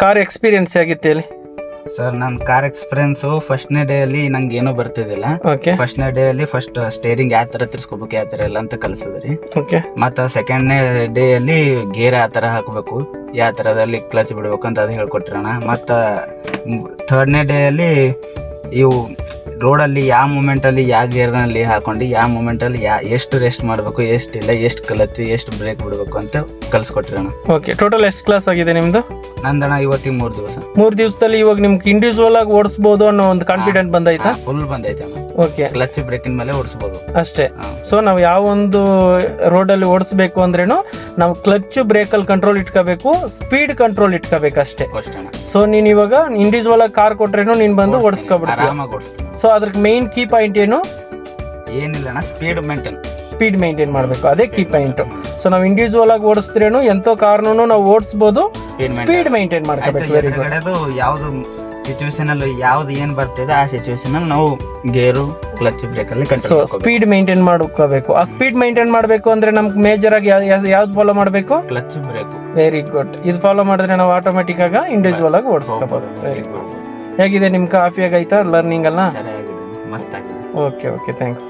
Car experience ಆಗಿತ್ತು ಹೇಳಿ. Sir ನನ್ನ ಕಾರ್ ಎಕ್ಸ್ಪೀರಿಯನ್ಸ್ ಫಸ್ಟ್ನೇ ಡೇ ಅಲ್ಲಿ ನಂಗೆ ಏನೂ ಬರ್ತಿದ್ದಿಲ್ಲ. ಓಕೆ ಫಸ್ಟ್ನೇ ಡೇ ಅಲ್ಲಿ ಫಸ್ಟ್ ಸ್ಟೇರಿಂಗ್ ಯಾವ ತರ ತಿರ್ಸ್ಕೋಬೇಕು ಯಾವ ತರ ಎಲ್ಲ ಅಂತ ಕಲಿಸಿದ್ರಿ. ಓಕೆ ಮತ್ತ ಸೆಕೆಂಡ್ನೇ ಡೇ ಅಲ್ಲಿ ಗೇರ್ ಯಾವ ತರ ಹಾಕಬೇಕು ಯಾವ ತರದಲ್ಲಿ ಕ್ಲಚ್ ಬಿಡ್ಬೇಕು ಅಂತ ಅದು ಹೇಳ್ಕೊಟ್ರಣ. ಮತ್ತ ಥರ್ಡ್ನೇ ಡೇ ಅಲ್ಲಿ ಇವು ರೋಡಲ್ಲಿ ಯಾವ ಮೂಮೆಂಟಲ್ಲಿ ಯಾವ ಗೇರ್ನಲ್ಲಿ ಹಾಕೊಂಡು ಯಾವ ಮೂಮೆಂಟಲ್ಲಿ ಎಷ್ಟು ರೆಸ್ಟ್ ಮಾಡಬೇಕು ಎಷ್ಟಿಲ್ಲ ಎಷ್ಟು ಕ್ಲಚ್ ಎಷ್ಟು ಬ್ರೇಕ್ ಬಿಡಬೇಕು ಅಂತ ಕಲಿಸ್ಕೊಟ್ರಣ. ಓಕೆ ಟೋಟಲ್ ಎಷ್ಟು ಕ್ಲಾಸ್ ಆಗಿದೆ ನಿಮ್ದು? ನಂದಣ ಇವತ್ತಿಗೆ 3 ದಿವಸ. 3 ದಿವಸದಲ್ಲಿ ಇವಾಗ ನಿಮ್ಗೆ ಇಂಡಿವಿಜುವಲ್ ಆಗಿ ಓಡಿಸಬಹುದು ಅನ್ನೋ ಒಂದು ಕಾನ್ಫಿಡೆಂಟ್ ಬಂದೈತಾ? ಫುಲ್ ಬಂದೈತೆ. ಓಕೆ ಕ್ಲಚ್ ಬ್ರೇಕಿನ ಮೇಲೆ ಓಡಿಸಬಹುದು ಅಷ್ಟೇ. ಸೊ ನಾವು ಯಾವ ಒಂದು ರೋಡಲ್ಲಿ ಓಡಿಸ್ಬೇಕು ಅಂದ್ರೇನು ನಾವು ಕ್ಲಚ್ ಬ್ರೇಕಲ್ಲಿ ಕಂಟ್ರೋಲ್ ಇಟ್ಕೋಬೇಕು, ಸ್ಪೀಡ್ ಕಂಟ್ರೋಲ್ ಇಟ್ಕೋಬೇಕು ಅಷ್ಟೇ. ಸೊ ನೀನ್ ಇವಾಗ ಇಂಡಿವಿಜುವಲ್ ಆಗಿ ಕಾರ್ ಕೊಟ್ರೇನು ನೀನ್ ಬಂದು ಓಡಿಸ್ಕೊಬಿಡ್ತೀವಿ. ಆರಾಮಾಗಿ ಓಡಿಸ್ತೀನಿ. ಸೊ ಅದ್ರ ಮೇನ್ ಕೀ ಪಾಯಿಂಟ್ ಏನು? ಏನಿಲ್ಲ ಸ್ಪೀಡ್ ಮೇಂಟೈನ್ ಮಾಡಬೇಕು, ಅದೇ ಕೀ ಪಾಯಿಂಟ್. ಸೊ ನಾವು ಇಂಡಿವಿಜುವಲ್ ಆಗಿ ಓಡಿಸ್ತಿರೇನು ಎಂತೋ ಕಾರ್ನು ನಾವು ಓಡಿಸ್ಬೋದು, ಸ್ಪೀಡ್ ಮೇಂಟೈನ್ ಮಾಡ್ಕೋಬೇಕು. Very good. ಯಾವ್ದು ಸಿಚುವೇಶನ್ ಅಲ್ಲಿ ಯಾವ್ದು ಏನ್ ಬರ್ತಿದೆ ಆ ಸಿಚುವೇಶನ್ ಅಲ್ಲಿ ನಾವು ಗೇರು ಕ್ಲಚ್ ಬ್ರೇಕ್ ಅಲ್ಲಿ ಸೊ ಸ್ಪೀಡ್ ಮೇಂಟೈನ್ ಮಾಡ್ಕೋಬೇಕು. ಆ ಸ್ಪೀಡ್ ಮೇಂಟೈನ್ ಮಾಡಬೇಕು ಅಂದ್ರೆ ನಮ್ಗೆ ಮೇಜರ್ ಆಗಿ ಯಾವ್ದು ಫಾಲೋ ಮಾಡಬೇಕು? Clutch break. Very good. ಇದು ಫಾಲೋ ಮಾಡಿದ್ರೆ ನಾವು ಆಟೋಮೆಟಿಕ್ ಆಗಿ ಇಂಡಿವಿಜುವಲ್ ಆಗಿ ಓಡಿಸ್ಕೋಬಹುದು. Very good. ಹೇಗಿದೆ ನಿಮ್ ಕಾಫಿ ಆಗೈತಾ ಲರ್ನಿಂಗ್ ಎಲ್ಲ? ಮಸ್ತ್ ಆಗಿದೆ. Okay thanks.